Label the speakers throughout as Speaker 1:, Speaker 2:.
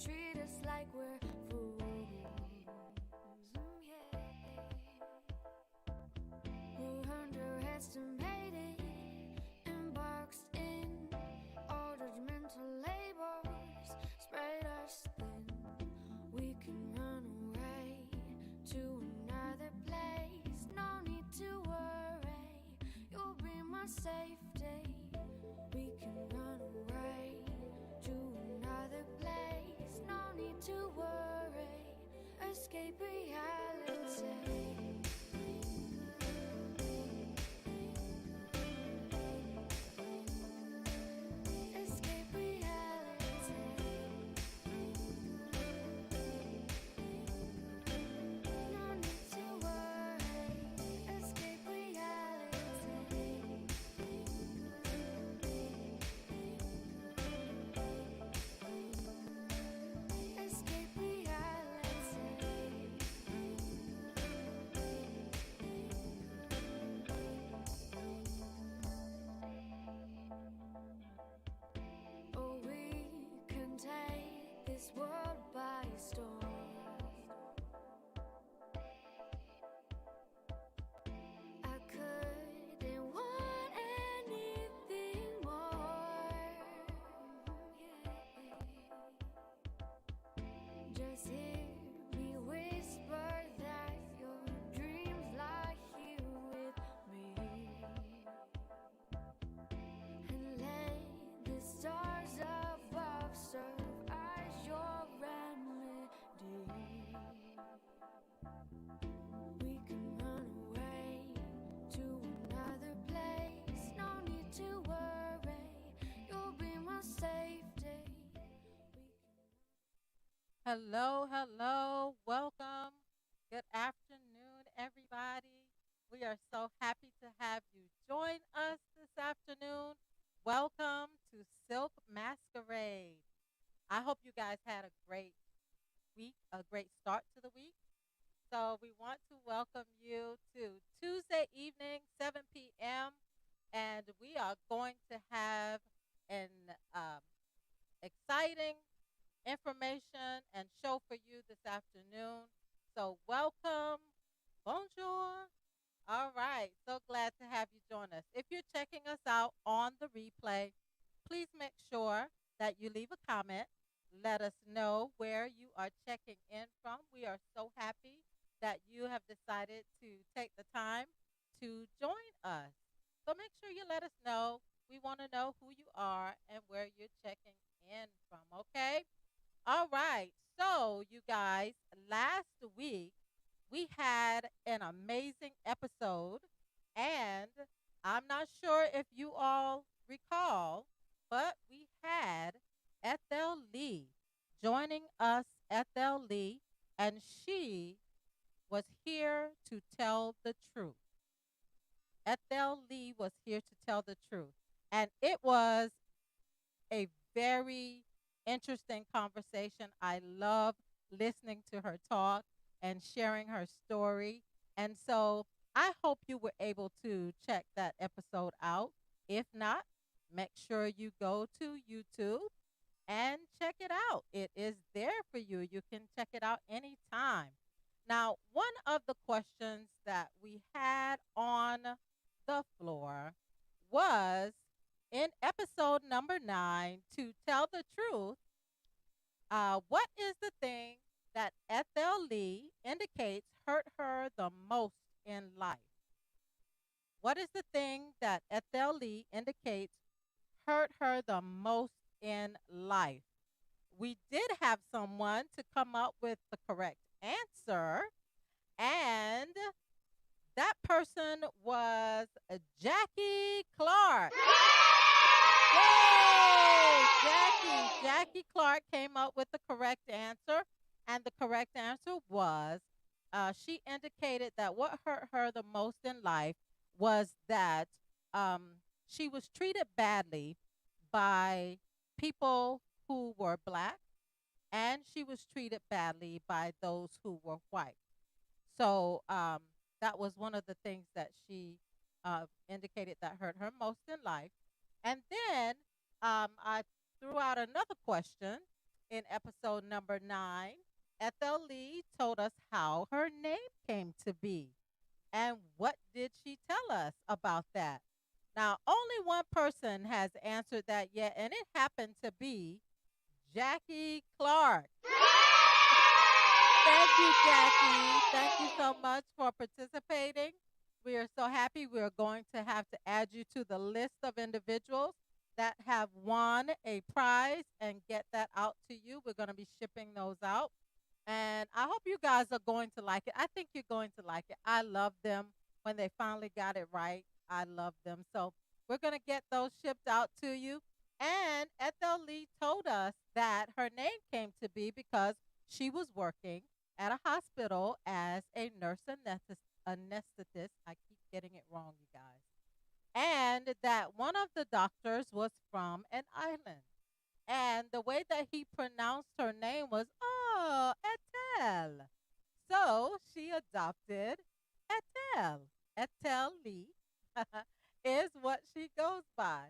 Speaker 1: treat us like we're fools. We're underestimated and boxed in. All judgmental labels spread us thin. We can run away to another place. No need to worry, you'll be my safety. We can run away to another place. No need to worry, escape reality. Escape reality. No need to worry, escape reality. Escape reality. Oh, we can take this world by storm. I couldn't want anything more. Just hear me whisper that your dreams lie here with me. And let the stars above serve as your remedy. We can run away to another place. No need to worry, you'll be my safety.
Speaker 2: Hello, hello, welcome. Good afternoon, everybody. We are so happy to have you join us this afternoon. Welcome to Silk Masquerade. I hope you guys had a great week, a great start to the week. So, we want to welcome you to Tuesday evening, 7 p.m., and we are going to have an exciting information and show for you this afternoon. So, welcome. Bonjour. All right. So glad to have you join us. If you're checking us out on the replay, please make sure that you leave a comment. Let us know where you are checking in from. We are so happy that you have decided to take the time to join us. So make sure you let us know. We want to know who you are and where you're checking in from, okay? All right. So, you guys, last week we had an amazing episode, and I'm not sure if you all recall, but we had Ethel Lee joining us, Ethel Lee, and she was here to tell the truth. Ethel Lee was here to tell the truth. And it was a very interesting conversation. I love listening to her talk and sharing her story. And so I hope you were able to check that episode out. If not, make sure you go to YouTube and check it out. It is there for you. You can check it out anytime. Now, one of the questions that we had on the floor was in episode number 9, to tell the truth, what is the thing that Ethel Lee indicates hurt her the most in life? What is the thing that Ethel Lee indicates hurt her the most in life? We did have someone to come up with the correct answer, and that person was Jackie Clark. Yay! Jackie Clark came up with the correct answer, and the correct answer was she indicated that what hurt her the most in life was that she was treated badly by people who were black, and she was treated badly by those who were white. So that was one of the things that she indicated that hurt her most in life. And then I threw out another question, in episode number 9, Ethel Lee told us how her name came to be. And what did she tell us about that? Now, only one person has answered that yet, and it happened to be Jackie Clark. Thank you, Jackie. Thank you so much for participating. We are so happy. We are going to have to add you to the list of individuals that have won a prize and get that out to you. We're going to be shipping those out. And I hope you guys are going to like it. I think you're going to like it. I love them when they finally got it right. I love them. So we're going to get those shipped out to you. And Ethel Lee told us that her name came to be because she was working at a hospital as a nurse anesthetist. I keep getting it wrong, you guys. And that one of the doctors was from an island. And the way that he pronounced her name was, oh, Etel. So she adopted Etel. Etel Lee is what she goes by.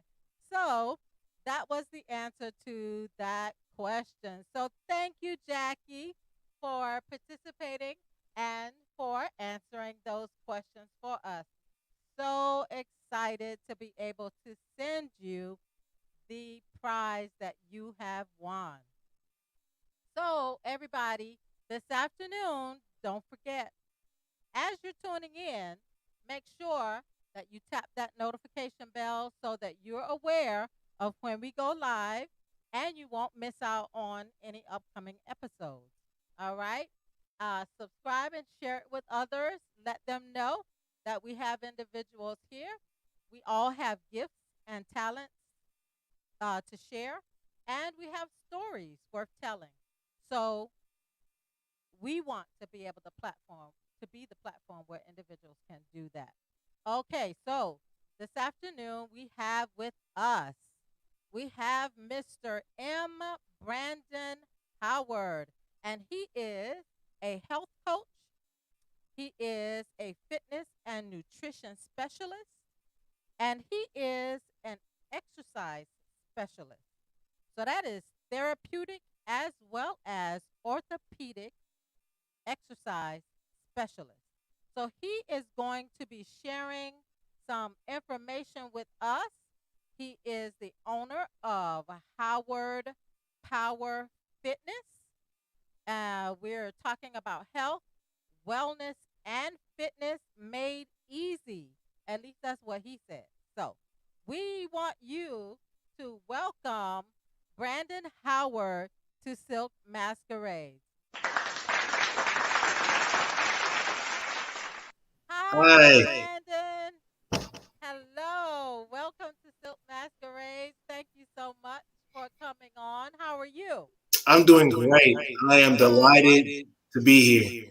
Speaker 2: So that was the answer to that question. So thank you, Jackie, for participating and for answering those questions for us. So excited to be able to send you the prize that you have won. So, everybody, this afternoon, don't forget, as you're tuning in, make sure that you tap that notification bell so that you're aware of when we go live and you won't miss out on any upcoming episodes. All right? Subscribe and share it with others. Let them know that we have individuals here. We all have gifts and talents to share, and we have stories worth telling. So we want to be able to be the platform where individuals can do that. Okay, so this afternoon we have with us, we have Mr. M. Brandon Howard, and he is a health coach. He is a fitness and nutrition specialist, and he is an exercise specialist. So that is therapeutic as well as orthopedic exercise specialist. So he is going to be sharing some information with us. He is the owner of Howard Power Fitness. We're talking about health, wellness, and fitness made easy. At least that's what he said. So we want you to welcome Brandon Howard to Silk Masquerades. Hi,
Speaker 3: Hi,
Speaker 2: Brandon. Hello. Welcome to Silk Masquerades. Thank you so much for coming on. How are you?
Speaker 3: I'm doing great. I am
Speaker 2: Good.
Speaker 3: delighted to be here.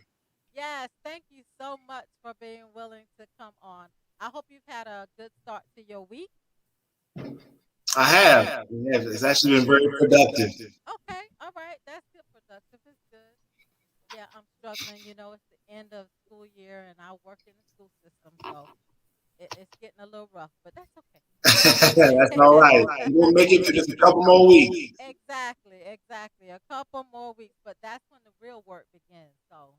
Speaker 2: Yes, thank you so much for being willing to come on. I hope you've had a good start to your week.
Speaker 3: I have. It's actually been very productive.
Speaker 2: Okay, all right. That's good. Productive is good. Yeah, I'm struggling. It's the end of school year, and I work in the school system, so it's getting a little rough, but that's okay.
Speaker 3: That's all right. We're gonna make it for just a couple more weeks.
Speaker 2: Exactly, exactly. A couple more weeks, but that's when the real work begins. So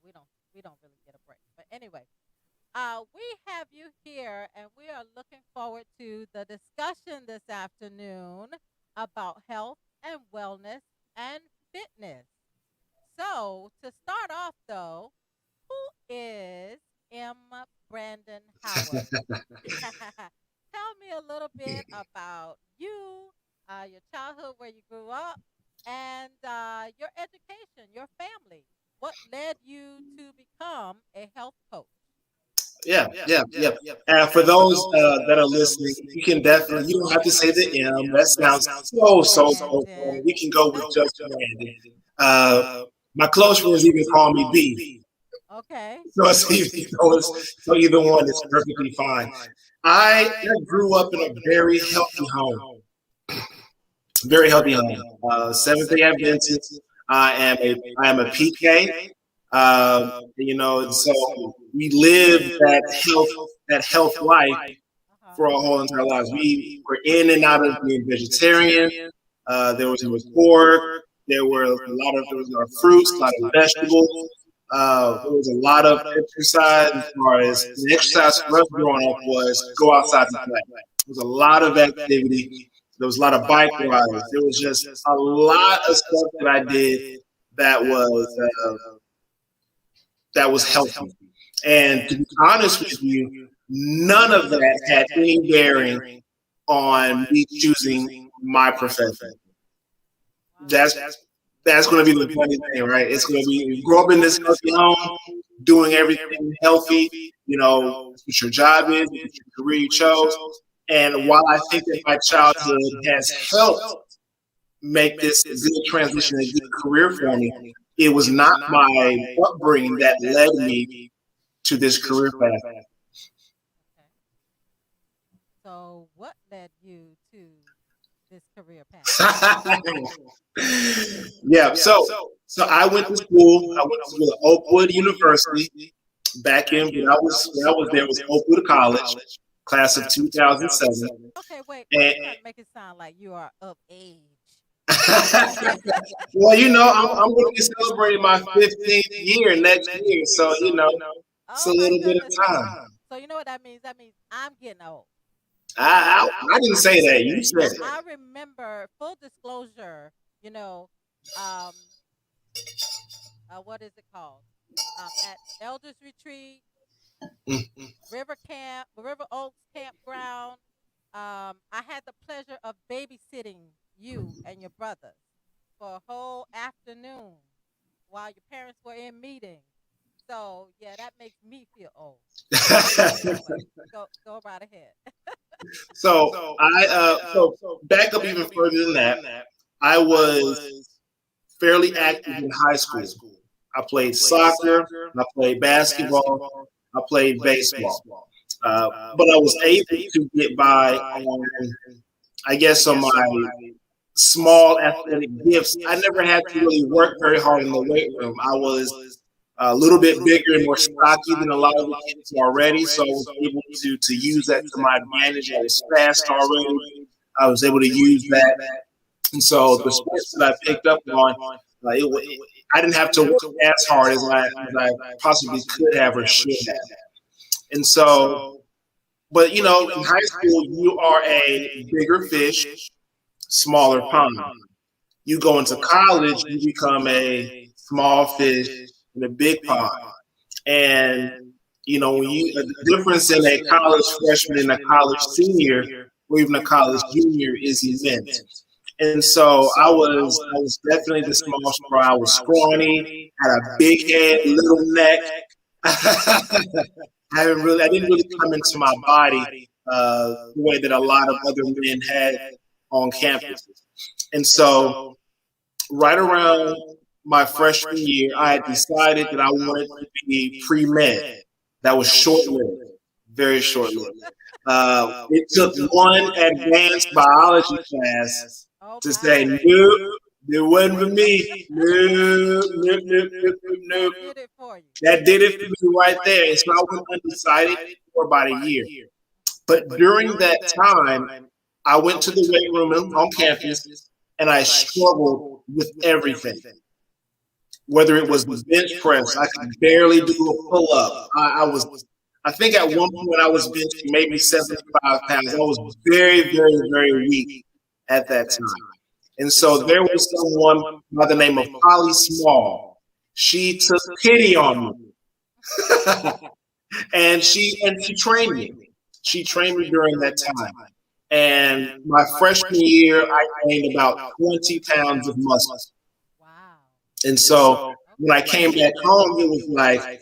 Speaker 2: we don't we don't really get a break. But anyway, we have you here, and we are looking forward to the discussion this afternoon about health and wellness and fitness. So, to start off, though, who is M. Brandon Howard? Tell me a little bit about you, your childhood, where you grew up, and your education, your family. What led you to become a health coach?
Speaker 3: Yeah. For those that are listening, you can definitely, you don't have to say the M. That sounds so funny. We can go with just Brandon. Uh, my close friends even call me B.
Speaker 2: Okay.
Speaker 3: So, so either one is perfectly fine. I grew up in a very healthy home. Seventh Day Adventist. I am a PK. So we lived that health life
Speaker 2: Uh huh.
Speaker 3: for our whole entire lives. We were in and out of being vegetarian. There was no pork. There was a lot of fruits, a lot of vegetables. There was a lot of exercise as far as the exercise for us growing up was go outside and play. There was a lot of activity. There was a lot of bike rides. There was just a lot of stuff that I did that was uh, that was healthy. And to be honest with you, none of that had any bearing on me choosing my profession.
Speaker 2: Wow.
Speaker 3: That's that's going to be the funny thing, right? It's going to be you grow up in this healthy home, doing everything healthy. You know, that's what your job is, what your career you chose. And while I think that my childhood has helped make this a good transition, a good career for me, it was not my upbringing that led me to this career
Speaker 2: Okay. So, what led you to this career path?
Speaker 3: path. Yeah, so I went to school at Oakwood University back in when I was there was Oakwood College, class of 2007.
Speaker 2: Okay, wait. Why
Speaker 3: And
Speaker 2: you trying to make it sound like you are of age?
Speaker 3: well, I'm going to be celebrating my 15th year next year, so it's a
Speaker 2: Oh my
Speaker 3: little bit
Speaker 2: goodness.
Speaker 3: of time.
Speaker 2: So you know what that means? That means I'm getting old.
Speaker 3: I didn't say that. You said it.
Speaker 2: I remember full disclosure, you know, um, what is it called? At Elders Retreat, River Oaks Campground. I had the pleasure of babysitting you and your brothers for a whole afternoon while your parents were in meetings. So yeah, that makes me feel old. But anyway, go right ahead.
Speaker 3: So back up even further than that. I was fairly active in high school. I played soccer, I played basketball, I played baseball. But I was able to get by on, I guess, on my small athletic gifts. I never had to really work very hard in the weight room. I was a little bit bigger and more stocky than a lot of the kids already, so I was able to use that to my advantage. I was fast already. I was able to use that, and so the sports that I picked up on, I didn't have to work as hard as I possibly could have or should have. And so, but in high school, you are a bigger fish, smaller pond. You go into college, you become a small fish in a big pond. And when the difference in a college freshman and a college senior, or even a college junior, is immense. And so I was definitely the small fry. I was scrawny, had a big head, little neck. I didn't really come into my body the way that a lot of other men had on campus. And so right around my freshman year, I had decided that I wanted to be pre-med. That was short-lived, very short-lived. It took one advanced biology class
Speaker 2: Oh
Speaker 3: to say,
Speaker 2: my.
Speaker 3: nope, it wasn't for me. Nope, nope, nope, nope, nope,
Speaker 2: That
Speaker 3: nope.
Speaker 2: did it for you.
Speaker 3: That did it for me right there. And so I was undecided for about a year. But during that time, I went to the weight room on campus and I struggled with everything. Whether it was the bench press, I could barely do a pull up. I think at one point I was benching maybe 75 pounds. I was very, very, very weak at that time. And so there was someone by the name of Polly Small. She took pity on me. and she trained me. She
Speaker 2: Okay.
Speaker 3: trained me during that time. And my freshman year, I gained about 20 pounds of muscle.
Speaker 2: Wow.
Speaker 3: And so when I
Speaker 2: Okay.
Speaker 3: came back home, it was like,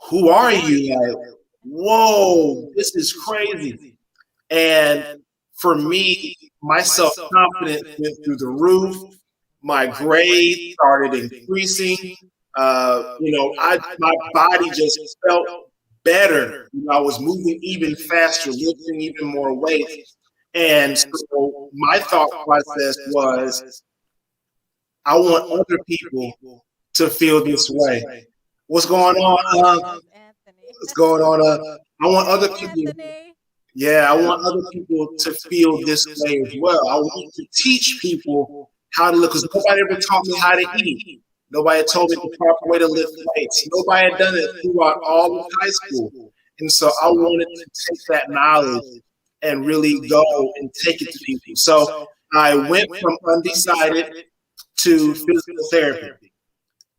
Speaker 3: who are you? Like, whoa, this is crazy. And for me, my self confidence went through the roof. My grades started increasing. My body just felt better. I was moving even faster, lifting even more weight. And so my thought process was, I want other people to feel this way. What's going on?
Speaker 2: Yes, Anthony.
Speaker 3: What's going on? I want other
Speaker 2: Hey,
Speaker 3: people.
Speaker 2: Anthony.
Speaker 3: Yeah, I want other people to feel this way as well. I want to teach people how to look because nobody ever taught me how to eat. Nobody told me the proper way to lift weights. Nobody had done it throughout all of high school. And so I wanted to take that knowledge and really go and take it to people. So I went from undecided to physical therapy.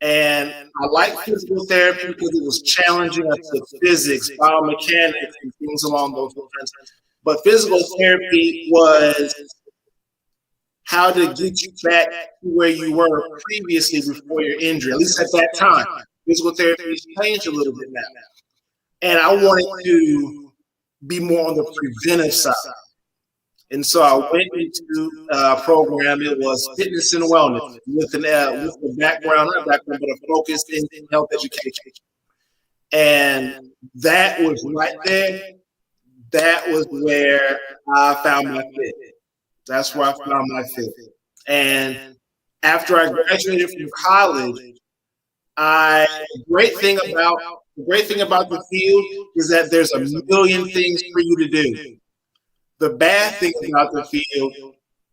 Speaker 3: And I like physical therapy because it was challenging. I took physics, biomechanics, and things along those lines. But physical therapy was how to get you back to where you were previously before your injury, at least at that time. Physical therapy has changed a little bit now. And I wanted to be more on the preventive side. And so I went into a program. It was fitness and wellness with a background, not background, but a focus in health education. And that was right there. That was where I found my fit. That's where I found my fit. And after I graduated from college, I the great thing about the field is that there's a million things for you to do. The bad thing about the field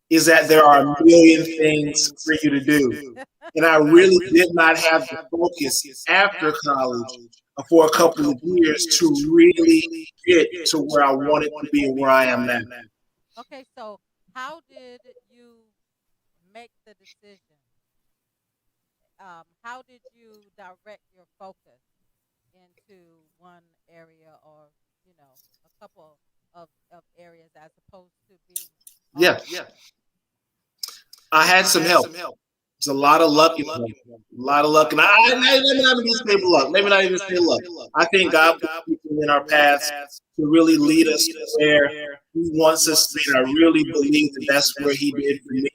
Speaker 3: is that there are a million things for you to do. And I really did not have the focus after college for a couple of years to really get to where I wanted to be and where I am now.
Speaker 2: Okay, so how did you make the decision? How did you direct your focus into one area or, a couple of areas as opposed to being
Speaker 3: Yeah,
Speaker 2: all
Speaker 3: I had some help. It's a lot of luck in me. A lot of luck. And let me not even say luck. Let me not even say luck. I think God put people in our paths to really lead us to where He wants us to be. And I really believe that that's where He did for me.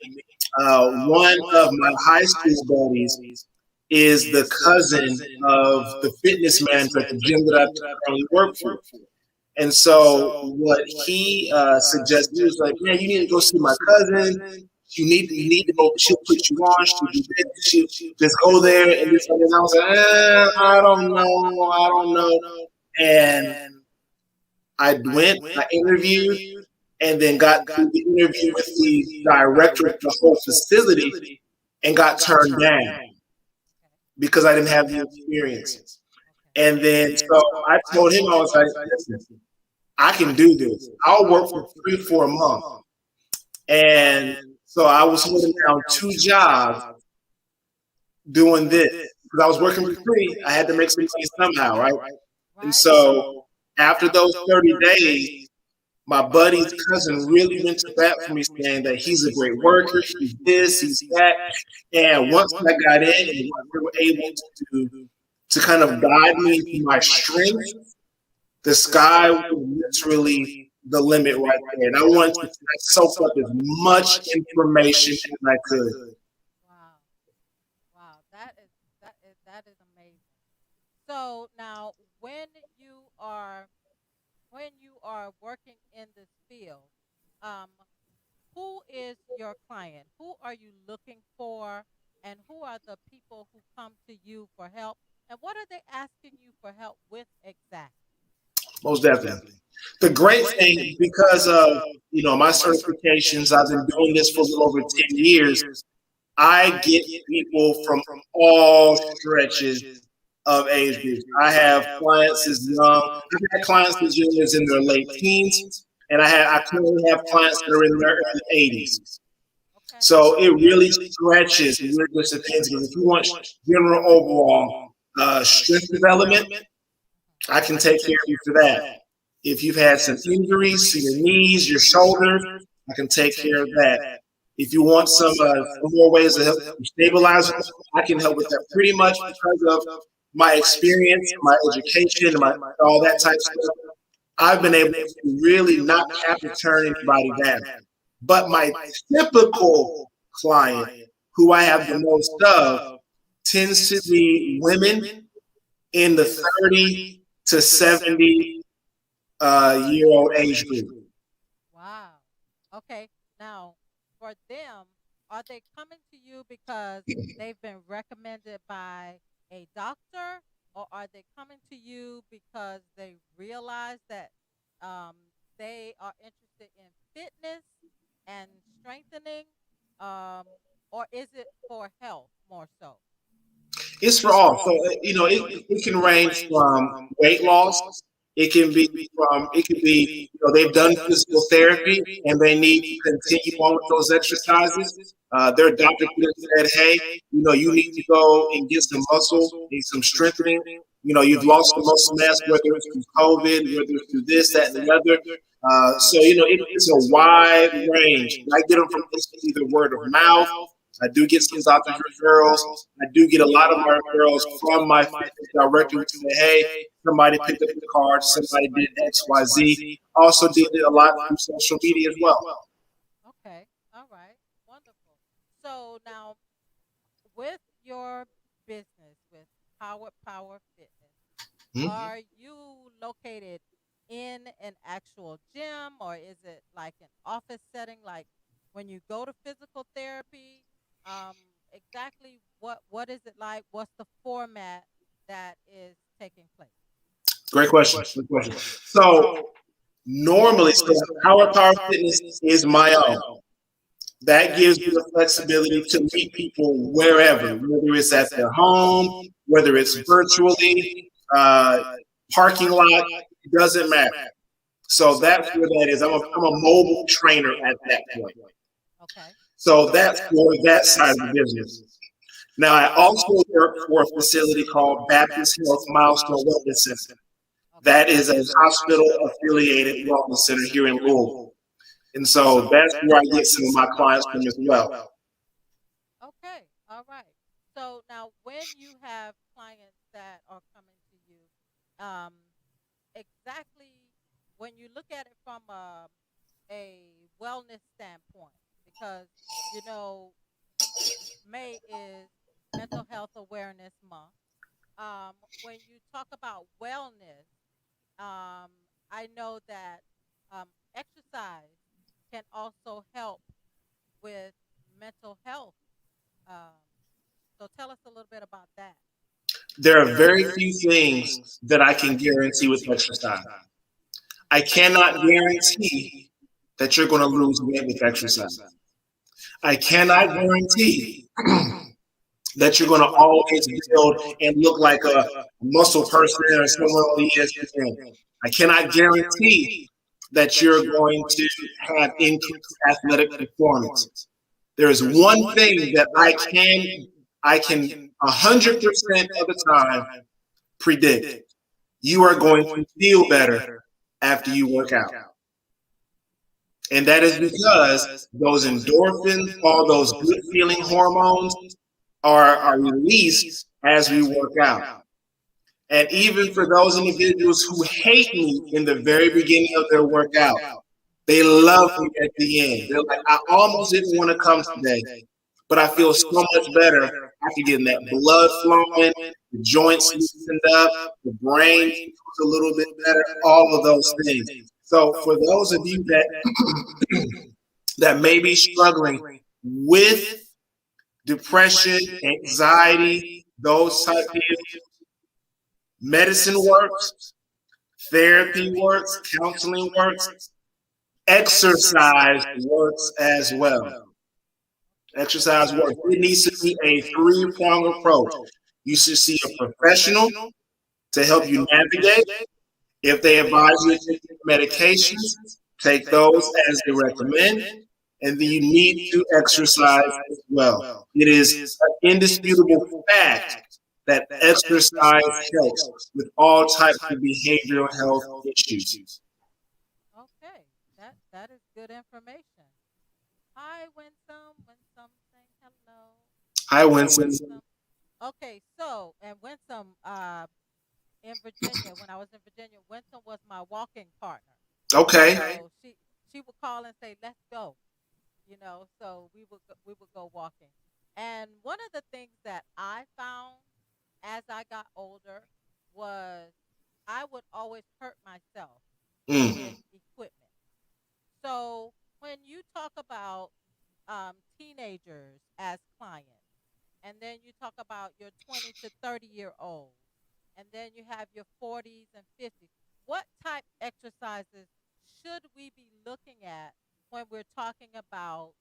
Speaker 3: One of my high school buddies is the cousin of the fitness manager at the gym that I currently work for. And so what he suggested, he was like, "Man, you need to go see my cousin. You need to go. She'll put you on. She'll do this. She'll just go there and this and this." I was like, I don't know. I don't know. And I went, I interviewed, and then got through the interview with the director of the whole facility and got turned down because I didn't have the experience. And then so I told him, I was like, listen, I can do this. I'll work for free for a month. And so I was holding down two jobs doing this because I was working for free. I had to make some money somehow, right? And
Speaker 2: right?
Speaker 3: so after those 30 days, my buddy's cousin really went to bat for me, saying that he's a great worker, he's this, he's that. And once I got in and we were able to kind of guide me to my strength, the sky was literally the limit right there. And I wanted to soak up as much information as I could.
Speaker 2: Wow. Wow. That is amazing. So now you are when you are working in this field, um, who is your client? Who are you looking for? And who are the people who come to you for help? And what are they asking you for help with exactly?
Speaker 3: Most definitely. The great thing, because of my certifications, I've been doing this for a little over 10 years. I get people from all stretches of age groups. I have clients as young. I've had clients as young as in their late teens, and I currently have clients that are in their early 80s.
Speaker 2: Okay.
Speaker 3: So it really stretches. It really just depends. Because if you want general overall strength development, I can take care of you for that. If you've had some injuries to your knees, your shoulders, I can take care of that. If you want some more ways to help stabilize, I can help with that pretty much because of my experience, my education, and all that type of stuff. I've been able to really not have to turn anybody down. But my typical client, who I have the most of, tends to be women in the 30 to 70 year old age group.
Speaker 2: Wow. Okay. Now, for them, are they coming to you because they've been recommended by a doctor, or are they coming to you because they realize that um, they are interested in fitness and strengthening, um, or is it for health more so?
Speaker 3: It's for all. So it can range from weight loss. It can be it can be they've done physical therapy and they need to continue on with those exercises. Their doctor could have said, hey, you need to go and get some muscle, need some strengthening. You've lost some muscle mass, whether it's through COVID, whether it's through this, that, and the other. So it's a wide range. I get them from either word of mouth. I do get some doctor's referrals. I do get a lot of my referrals from my fitness director who say, hey, somebody picked up the card, somebody did XYZ. Also did it a lot through social media as well.
Speaker 2: Okay, all right, wonderful. So now, with your business with Howard Power Fitness,
Speaker 3: Mhm.
Speaker 2: are you located in an actual gym, or is it like an office setting? Like when you go to physical therapy, um, exactly what is it like? What's the format that is taking place?
Speaker 3: Great question. Great question. So normally, so Howard Power Fitness is my own. That gives you the flexibility to meet people wherever, whether it's at their home, whether it's virtually, uh, parking lot, it doesn't matter. So that's where that is. I'm a mobile trainer at that point.
Speaker 2: Okay.
Speaker 3: So that's for that side of the business. Now, I also work for a facility called Baptist Health Milestone Wellness Center.
Speaker 2: Okay.
Speaker 3: That is a hospital affiliated wellness center here in Louisville. And so that's where I get some of my clients from as well.
Speaker 2: Okay. All right. So now, when you have clients that are coming to you, um, exactly when you look at it from a wellness standpoint, because you know May is Mental Health Awareness Month. When you talk about wellness, um, I know that exercise can also help with mental health. Um, so tell us a little bit about that.
Speaker 3: There are very few things that I can guarantee with exercise. I cannot guarantee that you're going to lose weight with exercise. I cannot guarantee that you're going to always build and look like a muscle person or someone on ESPN. I cannot guarantee that you're going to have increased athletic performance. There is one thing that I can 100% of the time predict. You are going to feel better after you work out. And that is because those endorphins, all those good feeling hormones are released as we work out. And even for those individuals who hate me in the very beginning of their workout, they love me at the end. They're like, I almost didn't want to come today, but I feel so much better after getting that blood flowing, the joints loosened up, the brain feels a little bit better, all of those things. So for those of you that may be struggling with depression, anxiety, those type of issues, medicine works, therapy works, counseling works, exercise works as well. Exercise works. It needs to be a three-pronged approach. You should see a professional to help you navigate. If they advise you to take medications, take those as they recommend. And then you need to exercise as well. It is an indisputable fact that exercise helps with all types of behavioral health issues.
Speaker 2: Okay, that is good information. Hi, Winsome. Winsome saying hello.
Speaker 3: I went
Speaker 2: Hi,
Speaker 3: some.
Speaker 2: Winsome. Okay, so and Winsome, in Virginia, when I was in Virginia, Winsome was my walking partner.
Speaker 3: Okay.
Speaker 2: So she would call and say, "Let's go," So we would go walking. And one of the things that I found as I got older was I would always hurt myself
Speaker 3: Mm.
Speaker 2: with equipment. So when you talk about teenagers as clients, and then you talk about your 20 to 30-year olds, and then you have your 40s and 50s, what type exercises should we be looking at when we're talking about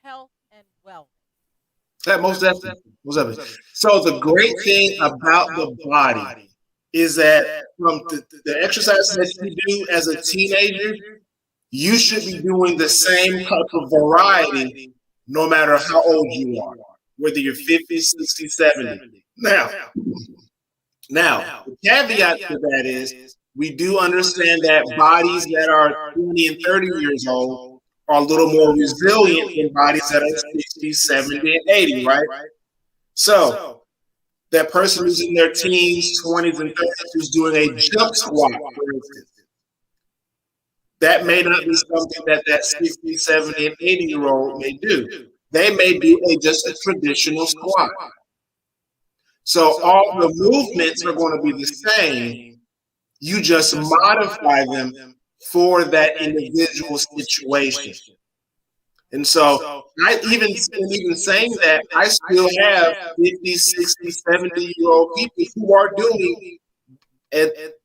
Speaker 2: health and wellness?
Speaker 3: Yeah, most definitely. Most definitely. So the great thing about the body is that from the exercises that you do as a teenager, you should be doing the same type of variety no matter how old you are, whether you're 50, 60, 70. Now, the caveat to that is we do understand that bodies that are 20 and 30 years old are a little more resilient than bodies that are 60, 70, and 80, right? So that person who's in their teens, 20s, and 30s who's doing a jump squat, for instance, that may not be something that that 60, 70, and 80-year-old may do. They may do just a traditional squat. So all the movements are going to be the same. You just modify them for that individual situation. And so even saying that, I still have 50, 60, 70-year-old people who are doing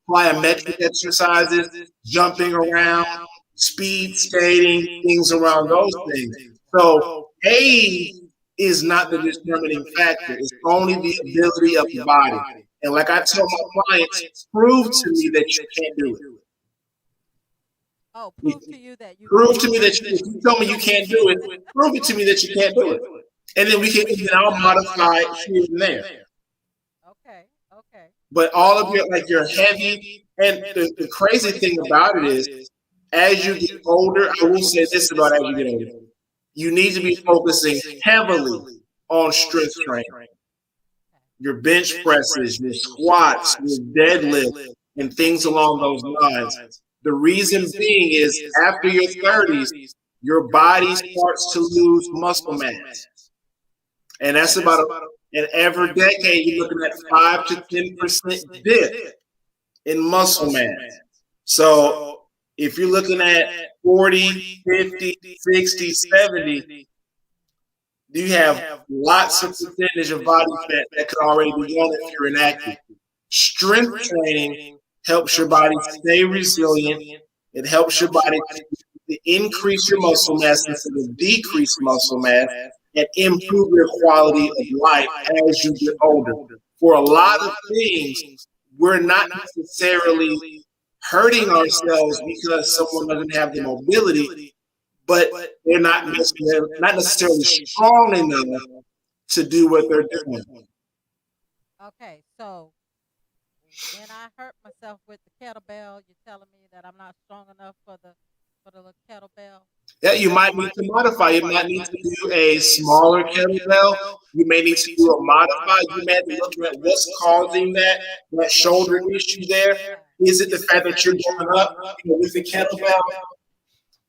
Speaker 3: plyometric exercises, jumping around, speed skating, things around those things. So age is not the determining factor. It's only the ability of the body. And like I tell my clients, prove to me that you can't do
Speaker 2: Oh,
Speaker 3: it.
Speaker 2: prove to you that you
Speaker 3: Prove to me
Speaker 2: cannot
Speaker 3: that
Speaker 2: do
Speaker 3: if
Speaker 2: it.
Speaker 3: you tell me you can't do it, prove it to me that you can't do it. And then I'll modify it here and there.
Speaker 2: Okay, okay.
Speaker 3: But all of your like your heavy and the crazy thing about it is as you get older, I will say this about as you get older. You need to be focusing heavily on strength training. Your bench presses, your squats, your deadlift, and things along those lines. The reason being is after your 30s, your body starts to lose muscle mass. And that's about and every decade you're looking at 5 to 10% dip in muscle mass. So if you're looking at 40, 50, 60, 70, you have lots of percentage of body fat that could already be gone if you're inactive. Strength training helps your body stay resilient. It helps your body to increase your muscle mass instead of decrease muscle mass and improve your quality of life as you get older. For a lot of things, we're not necessarily hurting ourselves because someone doesn't have the mobility, but they're not necessarily strong enough to do what they're doing.
Speaker 2: Okay, so when I hurt myself with the kettlebell, you're telling me that I'm not strong enough for the little kettlebell?
Speaker 3: Yeah, you might need to modify. You might need to do a smaller kettlebell. You may need to do a modify. You may be looking at what's causing that shoulder issue there.
Speaker 2: Right.
Speaker 3: Is it the fact that you're going up with the kettlebell?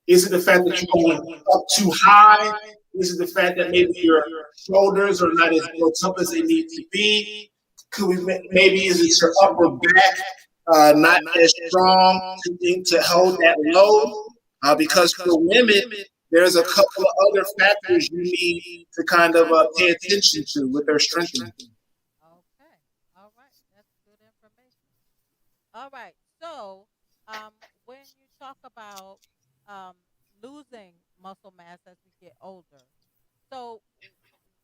Speaker 3: Is it the fact that you're going up too high? Is it the fact that maybe your shoulders are not as built up as they need to be? Could we maybe is it your upper back not as strong to hold that load? Because for women, there's a couple of other factors you need to kind of pay attention to with their strengthening.
Speaker 2: Okay. All right. That's good information. All right. So, um, when you talk about um, losing muscle mass as we get older, so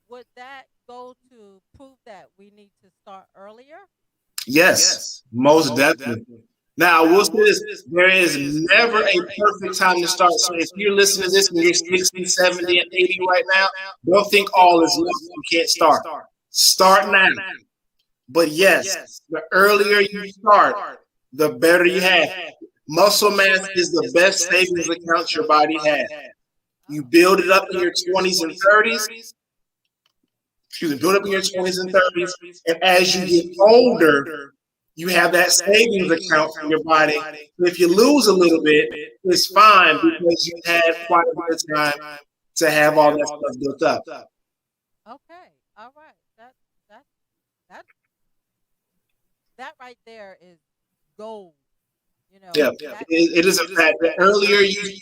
Speaker 2: would that go to prove that we need to start earlier?
Speaker 3: Yes, most definitely. Now, I will say this there is never a perfect time to start. So, if you're listening to this and you're 60, 70, and 80 right now, don't think all is lost. You can't start. Start now. But yes, the earlier you start, the better you have. Muscle mass is the best savings account your body has. You
Speaker 2: Oh,
Speaker 3: build it up in your 20s and 30s. Excuse me, build up in your 20s and 30s. And as you get older, you have that savings account for your body. So if you lose a little bit, it's fine because you had quite a bit of time to have all that stuff built up.
Speaker 2: okay. All right. That that that right there is gold. You
Speaker 3: Yeah,
Speaker 2: know, that
Speaker 3: it is a fact. The earlier you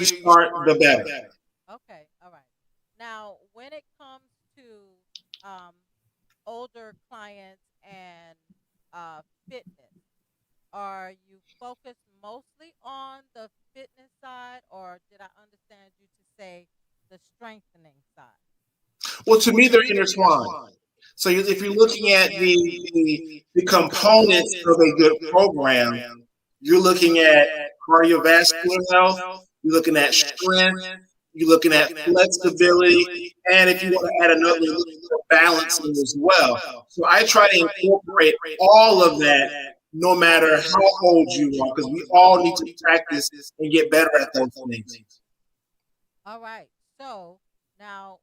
Speaker 3: start, the better.
Speaker 2: okay, all right. Now, when it comes to um, older clients and fitness, are you focused mostly on the fitness side, or did I understand you to say the strengthening side?
Speaker 3: Well, to me, they're intertwined. So if you're looking at the components of a good program, you're looking at cardiovascular health, you're looking at strength, you're looking at flexibility, and if you want to add another, you're looking for balancing as well. So I try to incorporate all of that no matter how old you are, because we all need to practice and get better at those things.
Speaker 2: All right. So now,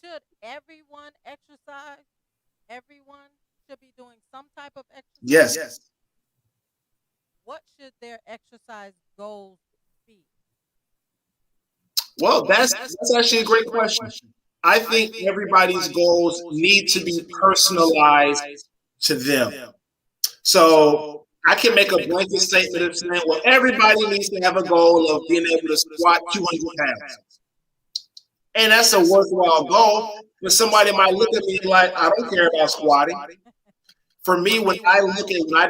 Speaker 2: should everyone exercise? Everyone should be doing some type of exercise.
Speaker 3: Yes.
Speaker 2: What should their exercise goals be?
Speaker 3: Well, that's actually a great question. I think everybody's goals need to be personalized to them. So I can make a blanket statement of saying, well, everybody needs to have a goal of being able to squat 200 pounds. And that's a worthwhile goal. But somebody might look at me like, I don't care about squatting. For me, when I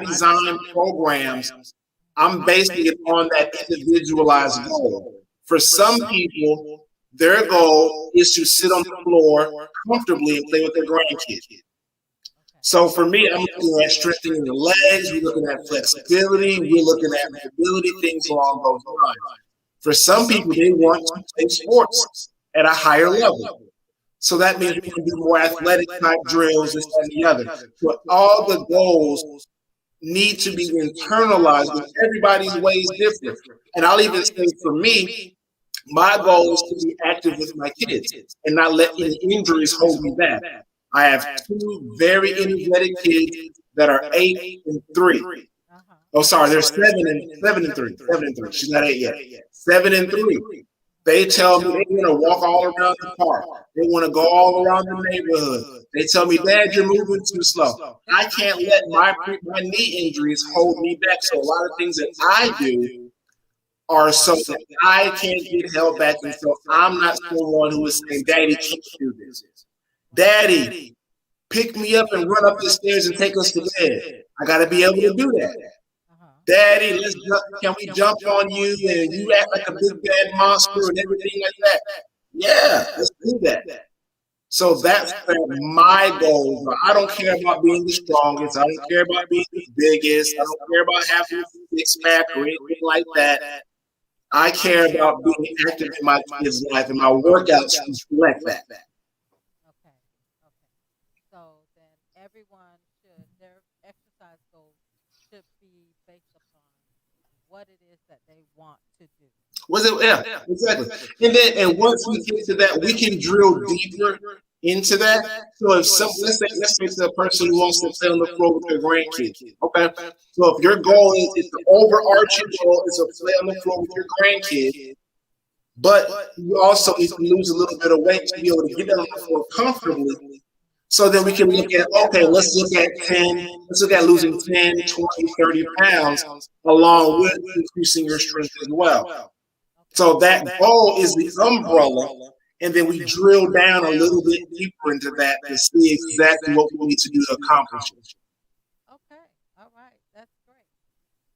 Speaker 3: design programs, I'm basing it on that individualized goal. For some people, their goal is to sit on the floor comfortably and play with their grandkids. So for me, I'm looking at strengthening the legs, we're looking at flexibility, we're looking at mobility, things along those lines. For some people, they want to play sports at a higher level. So that means we can do more athletic type drills, this and the other. But all the goals need to be internalized, but everybody's way is different. And I'll even say for me, my goal is to be active with my kids and not let any injuries hold me back. I have two very energetic kids that are 8 and 3. Oh, sorry, they're 7 and 3. 7 and 3. She's not 8 yet. 7 and 3. They tell me they want to walk all around the park. They want to go all around the neighborhood. They tell me, Dad, you're moving too slow. I can't let my knee injuries hold me back. So a lot of things that I do are so that I can't get held back. And so I'm not someone who is saying, Daddy, can't do this. Daddy, pick me up and run up the stairs and take us to bed. I got to be able to do that. Daddy, can we jump on you and you act like a big bad monster and everything like that? Yeah, let's do that. So that's my goals are. I don't care about being the strongest. I don't care about being the biggest. I don't care about having a six-pack or anything like that. I care about being active in my kids' life, and my workouts reflect that.
Speaker 2: Okay. So then everyone should, their exercise goals should be based upon what it is that they want to do.
Speaker 3: Was it? Yeah, exactly. And once we get to that, we can drill deeper into that. So if let's say to a person who wants to play on the floor with their grandkids. Okay. So if your goal is the overarching goal is to play on the floor with your grandkids, but you also need to lose a little bit of weight to be able to get down on the floor comfortably. So then we can look at, okay, let's look at losing 10, 20, 30 pounds along with increasing your strength as well. So that goal is the umbrella, and then we drill down a little bit deeper into that to see exactly what we need to do to accomplish it.
Speaker 2: Okay. All right. That's great.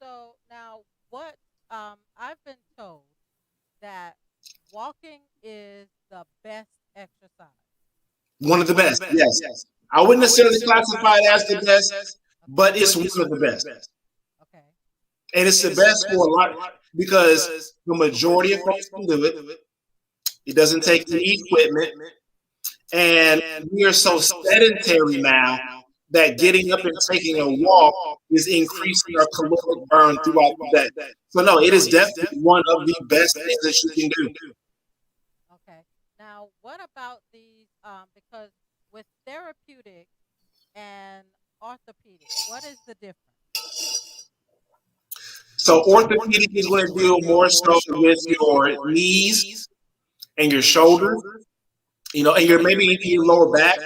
Speaker 2: So now what I've been told that walking is the best exercise.
Speaker 3: One of the best, yes. I wouldn't necessarily classify it as the best, but it's one of the best.
Speaker 2: Okay.
Speaker 3: And it's the best for a lot because the majority of folks can do it. It doesn't take any equipment. And we are so sedentary now that getting up and taking a walk is increasing our caloric burn throughout the day. So no, it is definitely one of the best things that you can do.
Speaker 2: Okay. Now, what about these? Because with therapeutic and orthopedic, what is the difference?
Speaker 3: So orthopedic is going to deal more so with your knees and your shoulders, and your maybe even your lower back.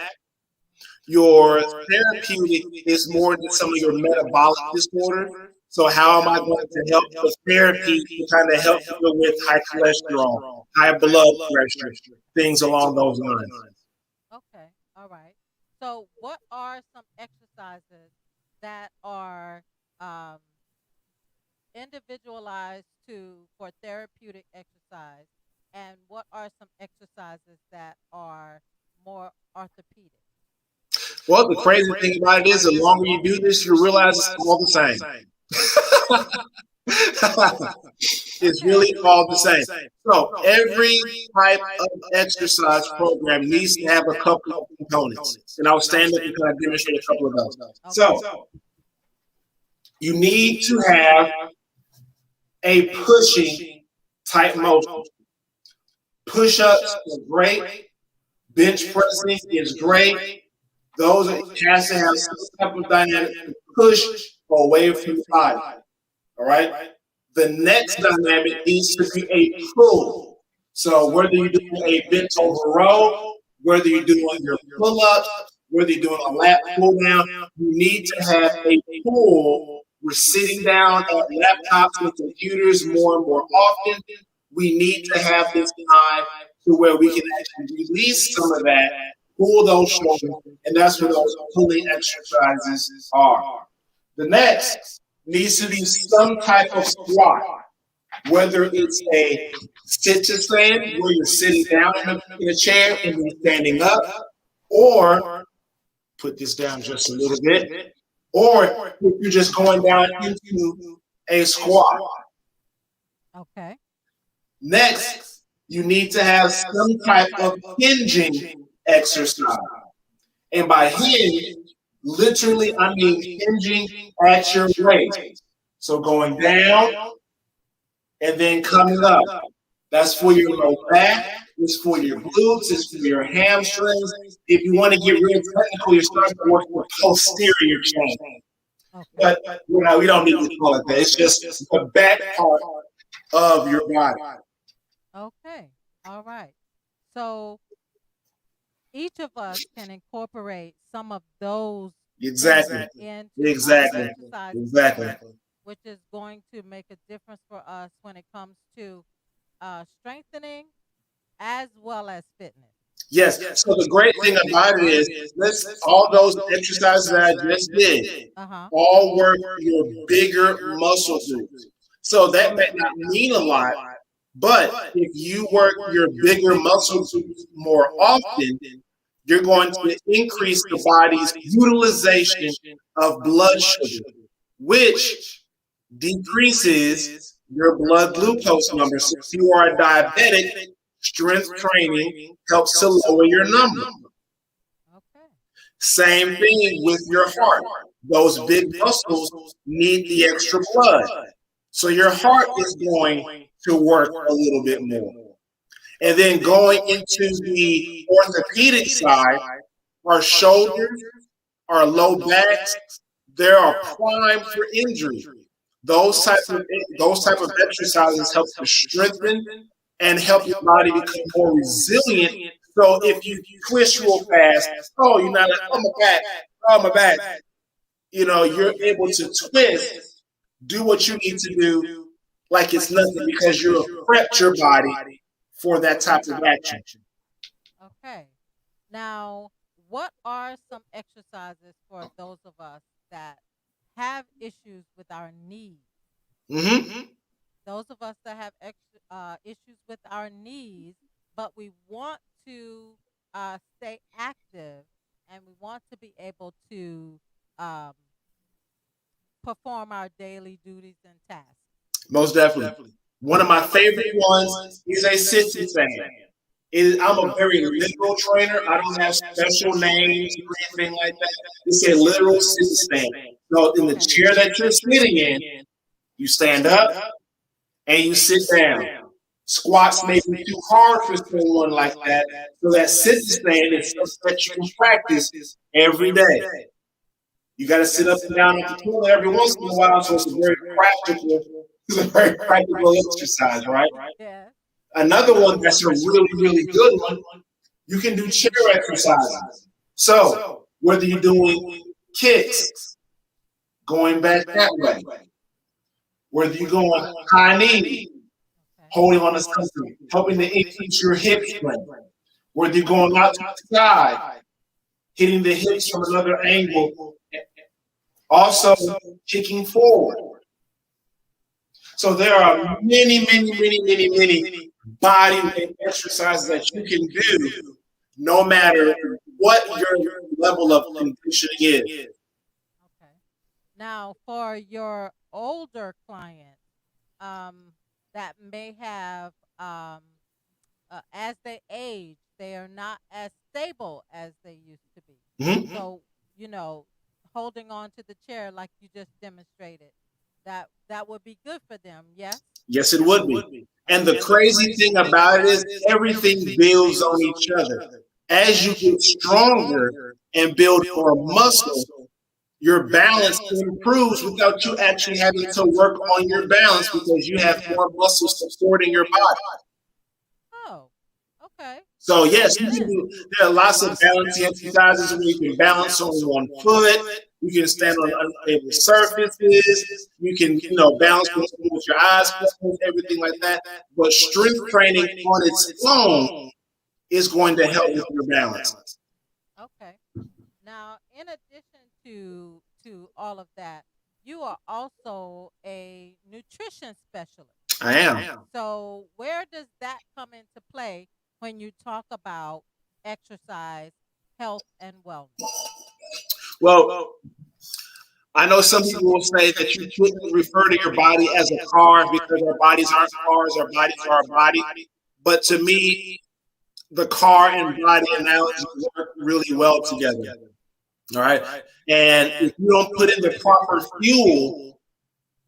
Speaker 3: Your therapeutic is more than some of your metabolic disorders. So how am I going to help with therapy to kind of help you with high cholesterol, high blood pressure, things along those lines?
Speaker 2: Okay. All right. So, what are some exercises that are individualized for therapeutic exercise, and what are some exercises that are more orthopedic?
Speaker 3: Well, the crazy thing about it is, the longer you do this, you realize it's all the same. It's
Speaker 2: Okay.
Speaker 3: really all the same. So every type of exercise program needs to have a couple of components. And I'll stand up and kind of demonstrate a couple of those.
Speaker 2: Okay.
Speaker 3: So you need to have a pushing type motion. Push-ups are great. Bench pressing is great. Those has to have some type of dynamic to push away from the body. All right. The next dynamic needs to be a pull. So whether you're doing a bent over row, whether you're doing your pull-ups, whether you're doing a lat pull down, you need to have a pull. We're sitting down at laptops and computers more and more often. We need to have this time to where we can actually release some of that, pull those shoulders, and that's what those pulling exercises are. The next needs to be some type of squat, whether it's a sit to stand, where you're sitting down in a chair and then standing up, or put this down just a little bit, or if you're just going down into a squat.
Speaker 2: Okay.
Speaker 3: Next, you need to have some type of hinging exercise. And by hinge, literally, I mean hinging at your waist. So going down and then coming up. That's for your low back. It's for your glutes. It's for your hamstrings. If you want to get real technical, you're starting to work the posterior chain.
Speaker 2: Okay.
Speaker 3: But we don't need to call it that. It's just the back part of your body.
Speaker 2: Okay. All right. So each of us can incorporate some of those
Speaker 3: Exactly.
Speaker 2: into
Speaker 3: Exactly.
Speaker 2: our exercise
Speaker 3: Exactly.
Speaker 2: plan, which is going to make a difference for us when it comes to strengthening as well as fitness.
Speaker 3: Yes. So the great thing about it is, all those exercises that I just did
Speaker 2: Uh-huh.
Speaker 3: all work your bigger muscle groups. So that may not mean a lot, but if you work your bigger muscle groups more often, you're going to increase the body's utilization of blood sugar, which decreases your blood glucose number. So if you are a diabetic, strength training helps to lower your number.
Speaker 2: Okay.
Speaker 3: Same thing with your heart. Those big muscles need the extra blood. So your heart is going to work a little bit more. And then going into the orthopedic side, our shoulders, our low backs, they are primed for injury. Those type of exercises help to strengthen and help your body become more resilient. So if you twist real fast, you're not like, my back, you're able to twist, do what you need to do like it's nothing, because you've prepped your body for that type of action.
Speaker 2: Okay. Now, what are some exercises for those of us that have issues with our knees?
Speaker 3: Mm-hmm.
Speaker 2: Those of us that have issues with our knees, but we want to stay active and we want to be able to um, perform our daily duties and tasks.
Speaker 3: Most definitely. One of my favorite ones is a sit-to stand. I'm a very literal trainer. I don't have special names or anything like that. It's a literal sit-to stand. So in the chair that you're sitting in, you stand up and you sit down. Squats may be too hard for someone like that. So that sit-to stand is something that you can practice every day. You got to sit up and down on the toilet every once in a while, so it's a very practical exercise, right?
Speaker 2: Yeah.
Speaker 3: Another one that's a really, really good one, you can do chair exercises. So whether you're doing kicks, going back that way, whether you're going high knee, holding on to something, helping to increase your hip strength, whether you're going out to the side, hitting the hips from another angle, also kicking forward. So there are many body weight exercises that you can do no matter what your level of conditioning is.
Speaker 2: Okay. Now, for your older clients, um, that may have, as they age, they are not as stable as they used to be.
Speaker 3: Mhm.
Speaker 2: So, you know, holding on to the chair like you just demonstrated, that would be good for them. Yes.
Speaker 3: Yes, it would be. And the
Speaker 2: Okay.
Speaker 3: crazy thing about it is everything builds on each other. As you get stronger and build more muscle, your balance improves without you actually having to work on your balance because you have more muscle supporting your body.
Speaker 2: Oh, okay.
Speaker 3: So
Speaker 2: That
Speaker 3: yes,
Speaker 2: makes
Speaker 3: you can
Speaker 2: sense.
Speaker 3: do. There are lots of balancing exercises where you can balance on one foot. You can stand on unstable surfaces. You can, balance with your eyes closed, everything like that. But strength training on its own is going to help with your balance.
Speaker 2: Okay. Now, in addition to all of that, you are also a nutrition specialist.
Speaker 3: I am.
Speaker 2: So, where does that come into play when you talk about exercise, health, and wellness?
Speaker 3: Well, I know some people will say that you shouldn't refer to your body as a car because our bodies aren't cars, our bodies are our body. But to me, the car and body analogy work really well together. All right. And if you don't put in the proper fuel,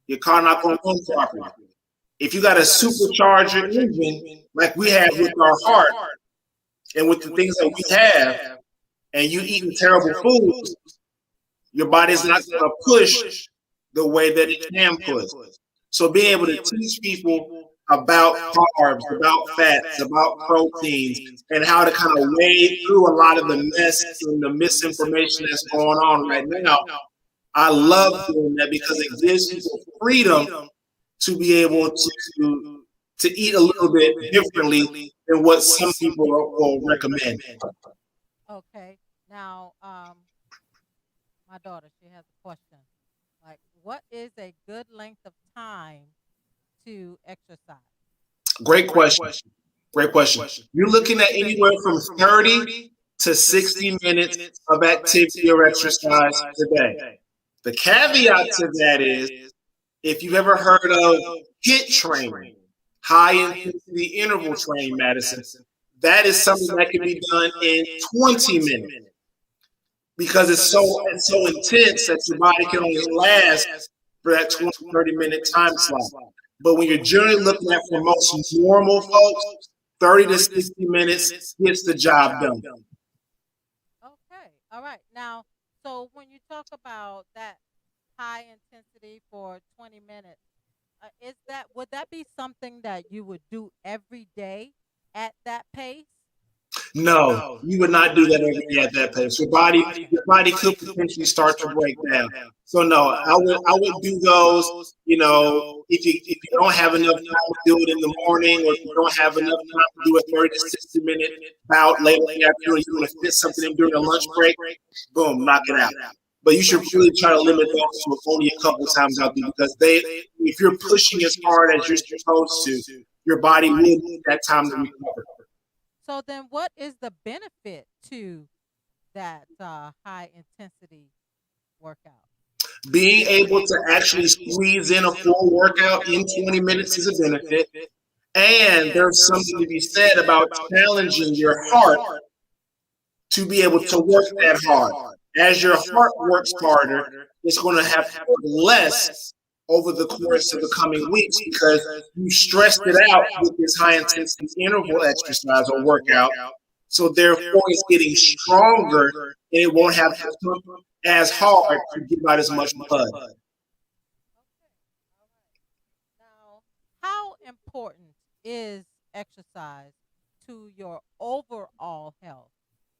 Speaker 3: your car not going to run properly. If you got a supercharger engine like we have with our heart and with the things that we have, and you eating terrible foods, your body's not going to push the way that it can push. So being able to teach people about carbs, about fats, about proteins, and how to kind of wade through a lot of the mess and the misinformation that's going on right now, I love doing that because it gives people freedom to be able to eat a little bit differently than what some people will recommend.
Speaker 2: Okay. Now, my daughter, she has a question. Like, what is a good length of time to exercise?
Speaker 3: Great question. Great question. You're looking at anywhere from 30 to 60 minutes of activity or exercise per day. The caveat to that is if you've ever heard of HIIT training, high intensity interval training, Madison, that is something that can be done in 20 minutes because it's so intense that your body can only last for that 20, 30-minute time slot. But when you're generally looking at for most normal folks, 30 to 60 minutes gets the job done.
Speaker 2: Okay. All right. Now, so when you talk about that high intensity for 20 minutes, is that would that be something that you would do every day at that pace?
Speaker 3: No, you would not do that every day at that pace. Your body could potentially start to break down. So no, I would do those. If you don't have enough time to do it in the morning, or if you don't have enough time to do a 30 to 60 minute bout later in the afternoon, you want to fit something in during a lunch break. Boom, knock it out. But you should really try to limit those to only a couple times out there because if you're pushing as hard as you're supposed to, your body will need that time to recover.
Speaker 2: So then, what is the benefit to that high intensity workout?
Speaker 3: Being able to actually squeeze in a full workout in 20 minutes is a benefit. And there's something to be said about challenging your heart to be able to work that hard. As your heart works harder, it's going to have to work less over the course of the coming weeks because you stressed it out with this high intensity interval exercise or workout. So therefore, it's getting stronger and it won't have to pump as hard to give out as much blood.
Speaker 2: Okay. All right. Now, how important is exercise to your overall health?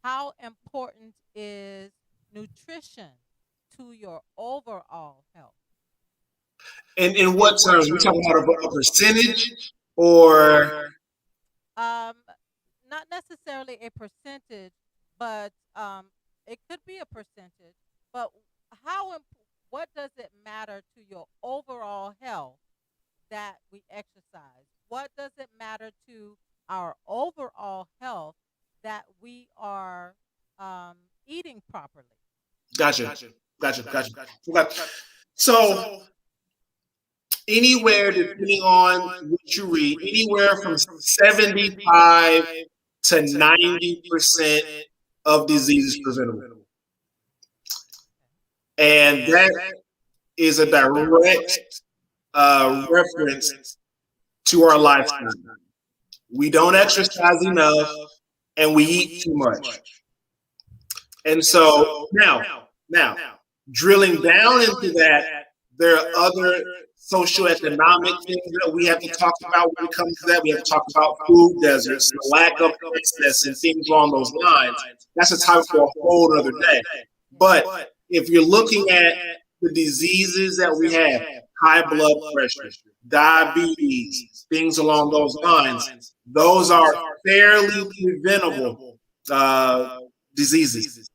Speaker 2: How important is nutrition to your overall health?
Speaker 3: And in what terms? We talking about a percentage or
Speaker 2: Um, Not necessarily a percentage, but it could be a percentage. But what does it matter to your overall health that we exercise? What does it matter to our overall health that we are um, eating properly?
Speaker 3: Gotcha. Gotcha. Gotcha. Okay. So anywhere, depending on what you read, anywhere from 75 to 90% of disease is preventable. And that is a direct reference to our lifestyle. We don't exercise enough and we eat too much. And so now, drilling down into that, there are other socioeconomic things that we have to talk about when it comes to that. We have to talk about food deserts, the lack of access, and things along those lines. That's a topic for a whole other day. But if you're looking at the diseases that we have, high blood pressure, diabetes, things along those lines, those are fairly preventable diseases.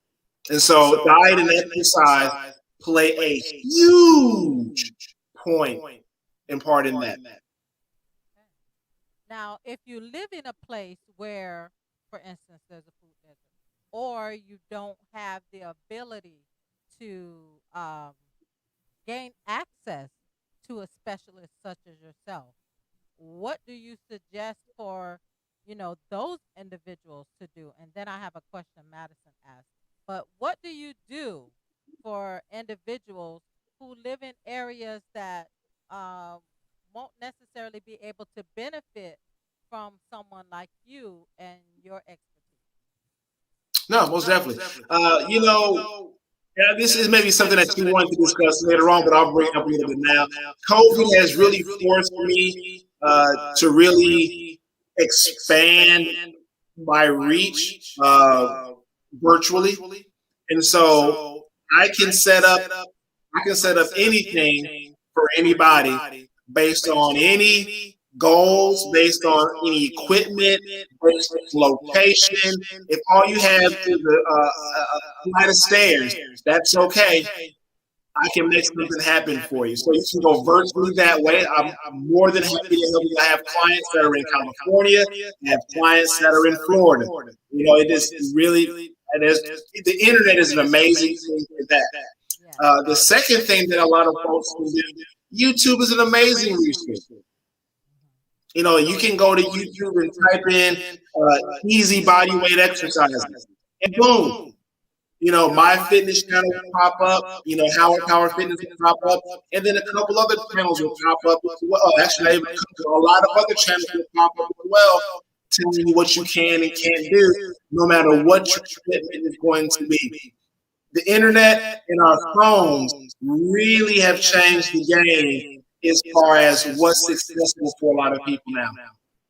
Speaker 3: And so diet and exercise play a huge point and part in that.
Speaker 2: Now, if you live in a place where, for instance, there's a food desert, or you don't have the ability to gain access to a specialist such as yourself, what do you suggest for those individuals to do? And then I have a question Madison asked. But what do you do for individuals who live in areas that um, won't necessarily be able to benefit from someone like you and your expertise?
Speaker 3: No, most definitely. Yeah, this is maybe something that you want to discuss later on, but I'll bring it up a little bit now. COVID has really forced me to really expand my reach virtually, and so I can set up anything for anybody based on any goals, based on any equipment, based on location. If all you have is a flight of stairs, that's okay. I can make something happen for you. So you can go virtually that way. I'm more than happy to help you. I have clients that are in California. I have clients that are in Florida. It is really, and the internet is an amazing thing for that. The second thing that a lot of folks can do, YouTube is an amazing resource. You can go to YouTube and type in easy body weight exercises, and boom, my fitness channel will pop up. Howard Power Fitness will pop up, and then a couple other channels will pop up as well. Actually, a lot of other channels will pop up as well, telling you what you can and can't do, no matter what your commitment is going to be. The internet and our phones really have changed the game as far as what's successful for a lot of people now.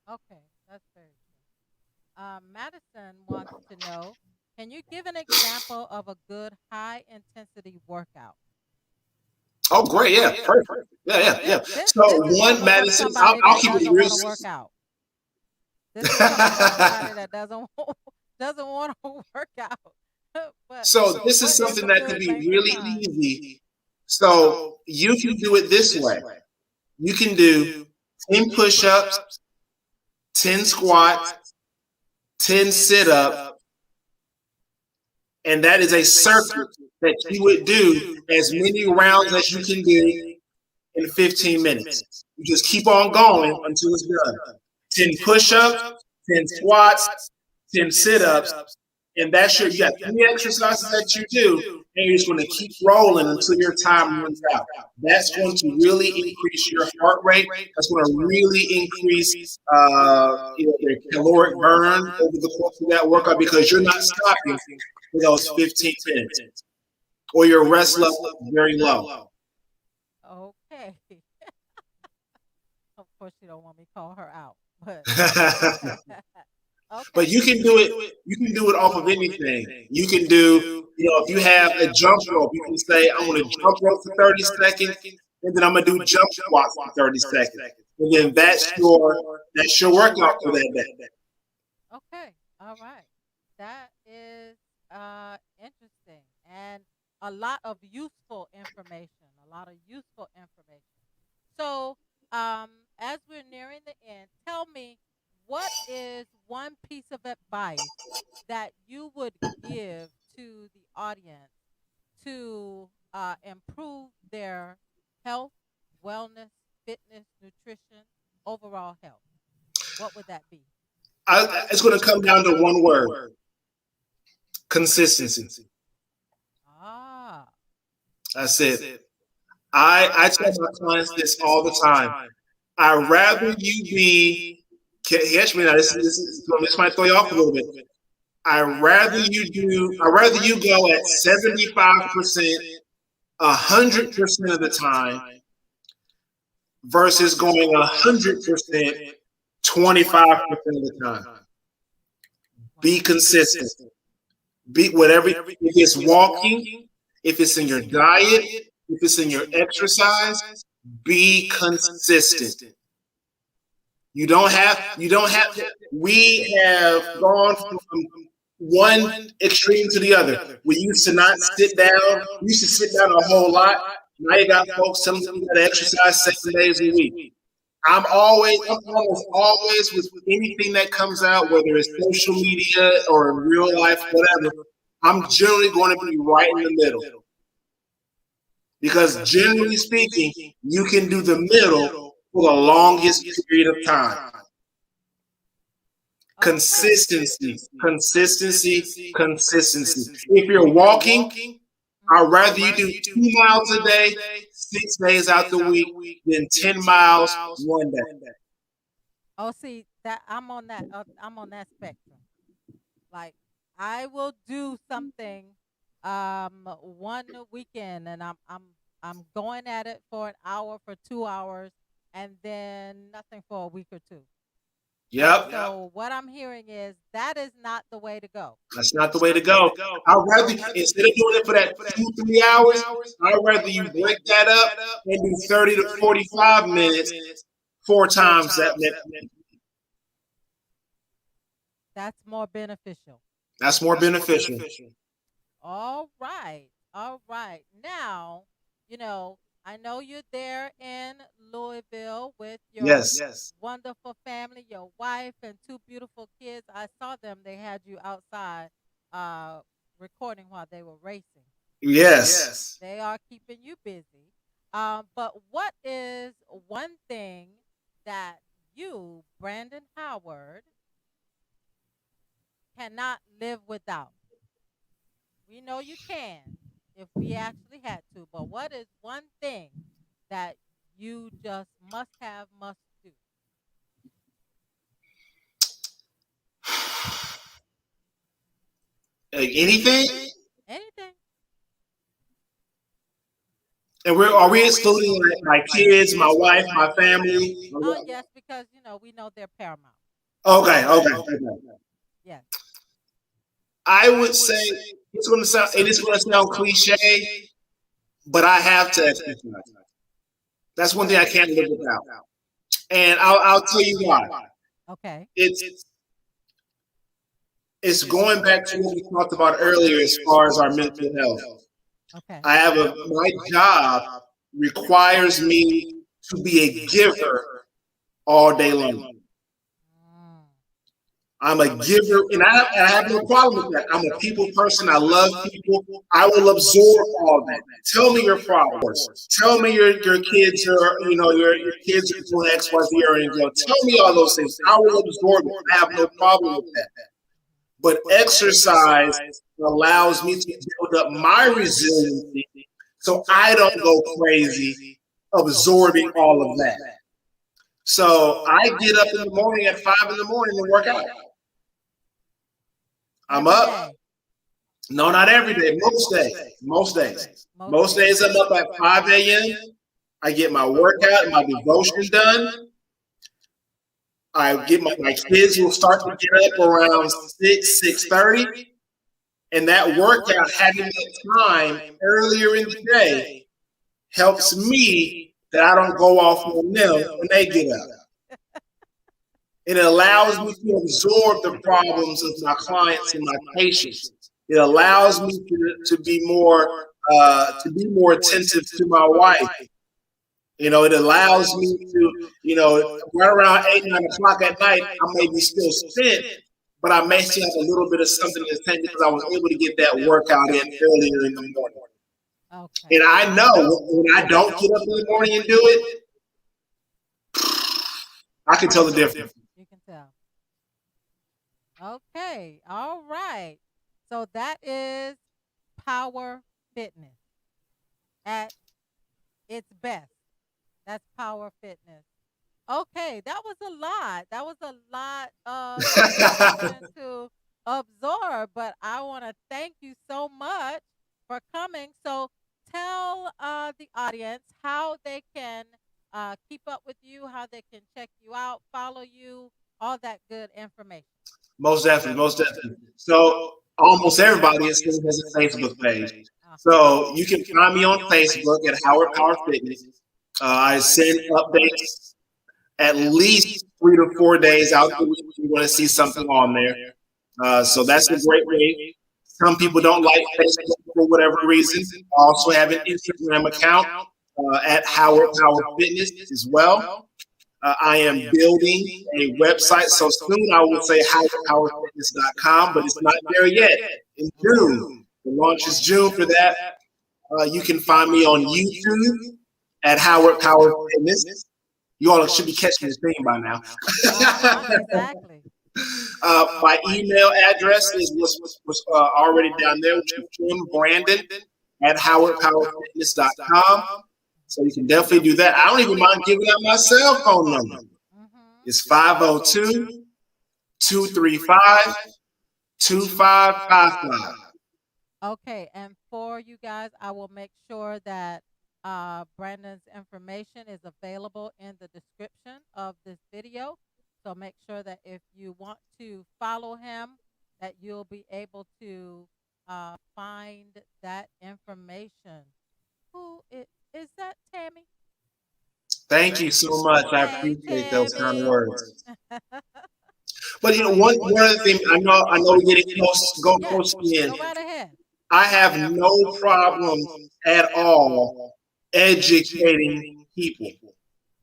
Speaker 2: Okay, that's very true. Madison wants to know, can you give an example of a good high intensity workout?
Speaker 3: Oh, great. Yeah, perfect. Yeah. So,
Speaker 2: This is
Speaker 3: one,
Speaker 2: coming from
Speaker 3: Madison, I'll
Speaker 2: somebody that
Speaker 3: keep it
Speaker 2: doesn't
Speaker 3: real
Speaker 2: want to work out. This is coming from somebody that doesn't want to work out. But
Speaker 3: So, this is
Speaker 2: what is
Speaker 3: something
Speaker 2: a
Speaker 3: that can
Speaker 2: good
Speaker 3: be
Speaker 2: length of
Speaker 3: really
Speaker 2: time?
Speaker 3: easy. So, you can do it this way. You can do 10 push ups, 10 squats, 10 sit ups, and that is a circuit that you would do as many rounds as you can do in 15 minutes. You just keep on going until it's done. 10 push-ups, 10 squats, 10 sit-ups, and that's you got 3 exercises that you do, and you're just going to keep rolling until your time runs out. That's going to really increase your heart rate. That's going to really increase your caloric burn over the course of that workout because you're not stopping for those 15 minutes, or your rest level is very low.
Speaker 2: Okay. Of course, you don't want me to call her out, but
Speaker 3: But
Speaker 2: okay.
Speaker 3: you can do it. You can do it off of anything. You can do, if you have a jump rope, you can say, I'm going to jump rope for 30 seconds, and then I'm going to do jump squats for 30 seconds. And then that's your workout for that day.
Speaker 2: Okay. All right. That is interesting and a lot of useful information. A lot of useful information. So as we're nearing the end, tell me, what is one piece of advice that you would give to the audience to improve their health, wellness, fitness, nutrition, overall health? What would that be?
Speaker 3: It's going to come down to one word: consistency.
Speaker 2: Ah,
Speaker 3: That's it. I tell my clients this all the time. I'd rather you be, catch me now, this might throw you off a little bit. I'd rather you go at 75%, 100% of the time versus going 100%, 25% of the time. Be consistent. Be whatever, if it's walking, if it's in your diet, if it's in your exercise, be consistent. You don't have, we have gone from one extreme to the other. We used to not sit down. We used to sit down a whole lot. Now you got folks telling you got to exercise 7 days a week. I'm almost always with anything that comes out, whether it's social media or in real life, whatever, I'm generally going to be right in the middle. Because generally speaking, you can do the middle for the longest period of time. Consistency. If you're walking, I'd rather you do 2 miles a day, 6 days out the week, than 10 miles one day.
Speaker 2: oh, see that I'm on that. I'm on that spectrum. Like, I will do something one weekend, and I'm going at it for an hour, for 2 hours, and then nothing for a week or two.
Speaker 3: Yep.
Speaker 2: So what I'm hearing is that is not the way to go.
Speaker 3: That's not the way to go. I'd rather, instead of doing it for that 2-3 hours, I'd rather you break that up and do 30 to 45 minutes 4 times that minute.
Speaker 2: That's more beneficial.
Speaker 3: That's more beneficial.
Speaker 2: All right. All right. Now, I know you're there in Louisville with your
Speaker 3: Yes.
Speaker 2: wonderful family, your wife and 2 beautiful kids. I saw them. They had you outside uh, recording while they were racing.
Speaker 3: Yes.
Speaker 2: They are keeping you busy. But what is one thing that you, Brandon Howard, cannot live without? We know you can if we actually had to, but what is one thing that you just must have, must do?
Speaker 3: Like anything?
Speaker 2: Anything.
Speaker 3: And are we excluding like my kids, my wife, my family?
Speaker 2: Oh, yes, because, we know they're paramount.
Speaker 3: Okay.
Speaker 2: Yes.
Speaker 3: I would say it's going to sound cliche, but I have to exercise. That's one thing I can't live without, and I'll tell you why.
Speaker 2: Okay.
Speaker 3: It's going back to what we talked about earlier as far as our mental health.
Speaker 2: Okay.
Speaker 3: My job requires me to be a giver all day long. I'm a giver, and I have no problem with that. I'm a people person. I love people. I will absorb all that. Tell me your problems. Tell me your kids are, your kids are doing X, Y, Z, or anything. Tell me all those things. I will absorb it. I have no problem with that. But exercise allows me to build up my resiliency so I don't go crazy absorbing all of that. So I get up in the morning at 5 in the morning and work out. I'm up. No, not every day. Most days I'm up at 5 a.m. I get my workout and my devotion done. I get my kids will start to get up around 6:30. And that workout, having that time earlier in the day, helps me that I don't go off on them when they get up. It allows me to absorb the problems of my clients and my patients. It allows me to be more attentive to my wife. It allows me to, right around 8, 9 o'clock at night, I may be still spent, but I may still have a little bit of something in the tank because I was able to get that workout in earlier in the morning.
Speaker 2: Okay.
Speaker 3: And I know when I don't get up in the morning and do it, I can tell the difference.
Speaker 2: You can tell. Okay. All right. So that is power fitness at its best. That's power fitness. Okay, that was a lot. That was a lot of information to absorb, but I want to thank you so much for coming. So tell the audience how they can keep up with you, how they can check you out, follow you, all that good information.
Speaker 3: Most definitely, most definitely. So almost everybody has a Facebook page.
Speaker 2: Uh-huh.
Speaker 3: So you can find me on Facebook at Howard Power Fitness. I send updates at least 3 to 4 days out the week. You want to see something on there. So that's a great way. Some people don't like Facebook for whatever reason. I also have an Instagram account at Howard Power Fitness as well. I am building a website, so soon I would say howardpowerfitness.com, but it's not there yet. In June, the launch is June for that. You can find me on YouTube at Howard Power Fitness. You all should be catching this thing by now.
Speaker 2: Uh-huh, exactly.
Speaker 3: My email address was already down there, which is M.Brandon at howardpowerfitness.com. So you can definitely do that. I don't even mind giving out my cell phone number.
Speaker 2: Mm-hmm.
Speaker 3: It's 502 235 2555.
Speaker 2: Okay, and for you guys, I will make sure that Brandon's information is available in the description of this video. So make sure that if you want to follow him, that you'll be able to find that information. Is that Tammy?
Speaker 3: Thank you so much. I
Speaker 2: Hey,
Speaker 3: appreciate those kind of
Speaker 2: Tammy.
Speaker 3: words. But one other thing, I know we're getting close, go
Speaker 2: Yes,
Speaker 3: close to the end.
Speaker 2: go right ahead.
Speaker 3: I have no problem at all educating people.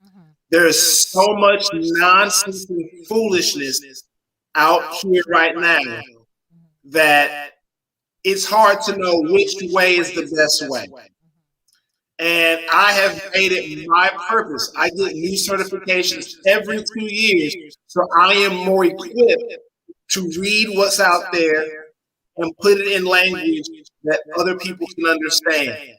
Speaker 2: Hmm.
Speaker 3: There is so much nonsense and foolishness out here right now that it's hard to know which way is the best way. And I have made it my purpose. I get new certifications every 2 years, so I am more equipped to read what's out there and put it in language that other people can understand.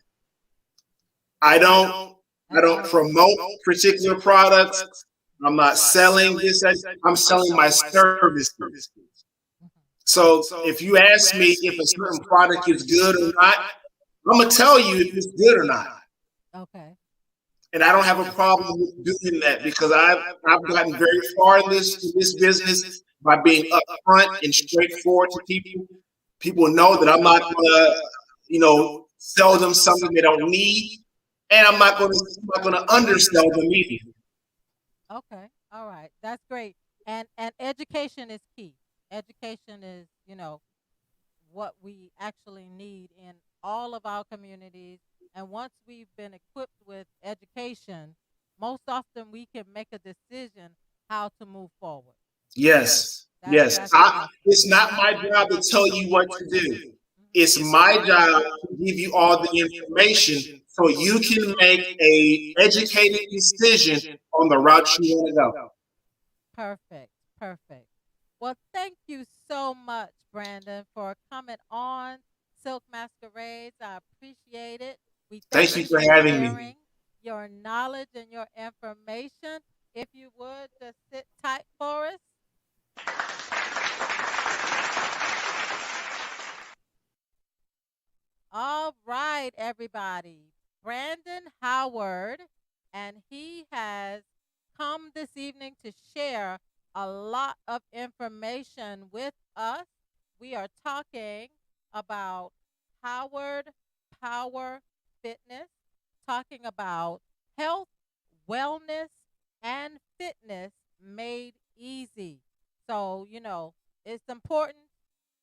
Speaker 3: I don't I
Speaker 2: That's
Speaker 3: don't
Speaker 2: awesome.
Speaker 3: promote particular products. I'm not selling this. I'm selling my services.
Speaker 2: Mhm.
Speaker 3: So if you ask me if a certain product is good or not, I'm gonna tell you if it's good or not.
Speaker 2: Okay.
Speaker 3: And I don't have a problem with doing that because I've gotten very far in this business by being upfront and straightforward to people. People know that I'm not gonna, sell them something they don't need, and I'm not gonna undersell them either.
Speaker 2: Okay. All right. That's great. And education is key. Education is, what we actually need in all of our communities. And once we've been equipped with education, most often we can make a decision how to move forward.
Speaker 3: Yes, yes.
Speaker 2: That's awesome.
Speaker 3: It's not my job to tell you what to do. It's
Speaker 2: Mhm.
Speaker 3: my job to give you all the information so you can make a educated decision on the route you want to go.
Speaker 2: Perfect. Perfect. Well, thank you so much, Brandon, for coming on Silk Masquerades. I appreciate it. We thank
Speaker 3: Thank you
Speaker 2: you
Speaker 3: for
Speaker 2: for
Speaker 3: having me.
Speaker 2: sharing your knowledge and your information. If you would just sit tight for us. All right, everybody. Brandon Howard, and he has come this evening to share a lot of information with us. We are talking about Howard Power Fitness, talking about health, wellness, and fitness made easy. So, it's important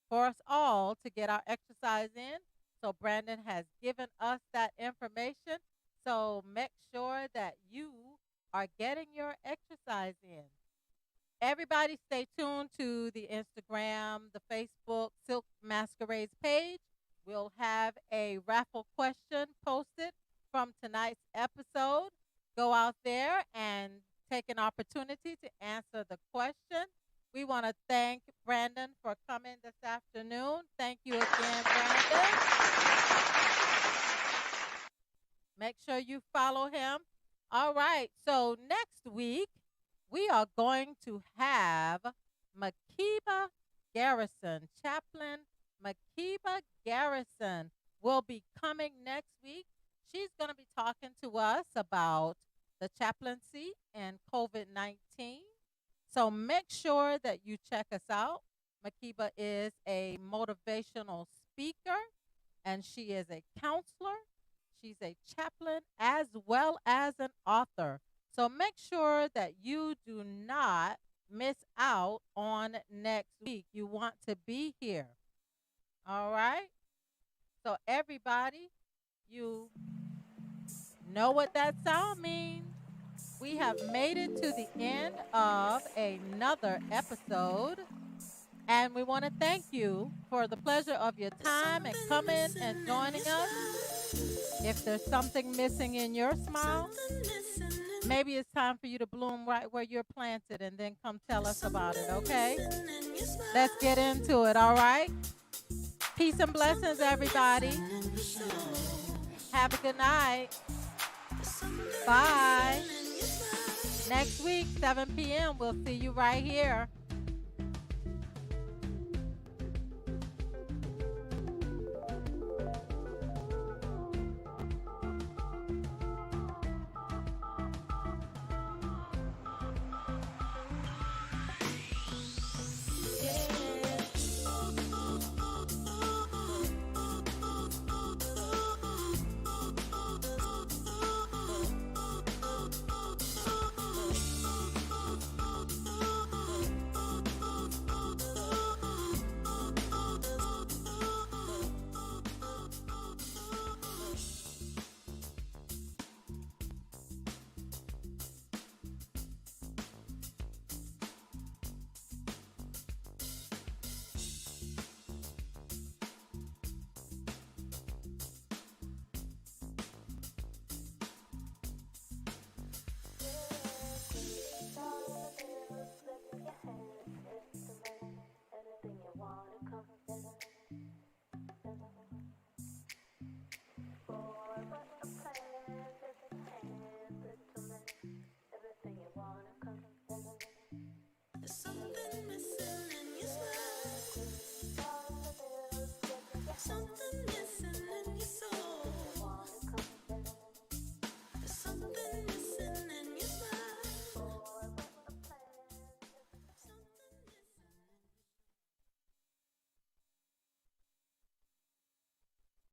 Speaker 2: for us all to get our exercise in. So Brandon has given us that information. So make sure that you are getting your exercise in. Everybody stay tuned to the Instagram, the Facebook, Silk Masquerades page. We'll have a raffle question posted from tonight's episode. Go out there and take an opportunity to answer the question. We want to thank Brandon for coming this afternoon. Thank you again, Brandon. Make sure you follow him. All right. So next week, we are going to have Makiba Garrison. Chaplain Makiba Garrison will be coming next week. She's going to be talking to us about the chaplaincy and COVID 19. So make sure that you check us out. Makiba is a motivational speaker and she is a counselor. She's a chaplain as well as an author. So make sure that you do not miss out on next week. You want to be here. All right? So, everybody, you know what that sound means. We have made it to the end of another episode. And we want to thank you for the pleasure of your time and coming and joining us. If there's something missing in your smile, maybe it's time for you to bloom right where you're planted and then come tell us about it, okay? Let's get into it, all right? Peace and blessings, everybody. Have a good night. Bye. Next week, 7 p.m., we'll see you right here.
Speaker 1: There's something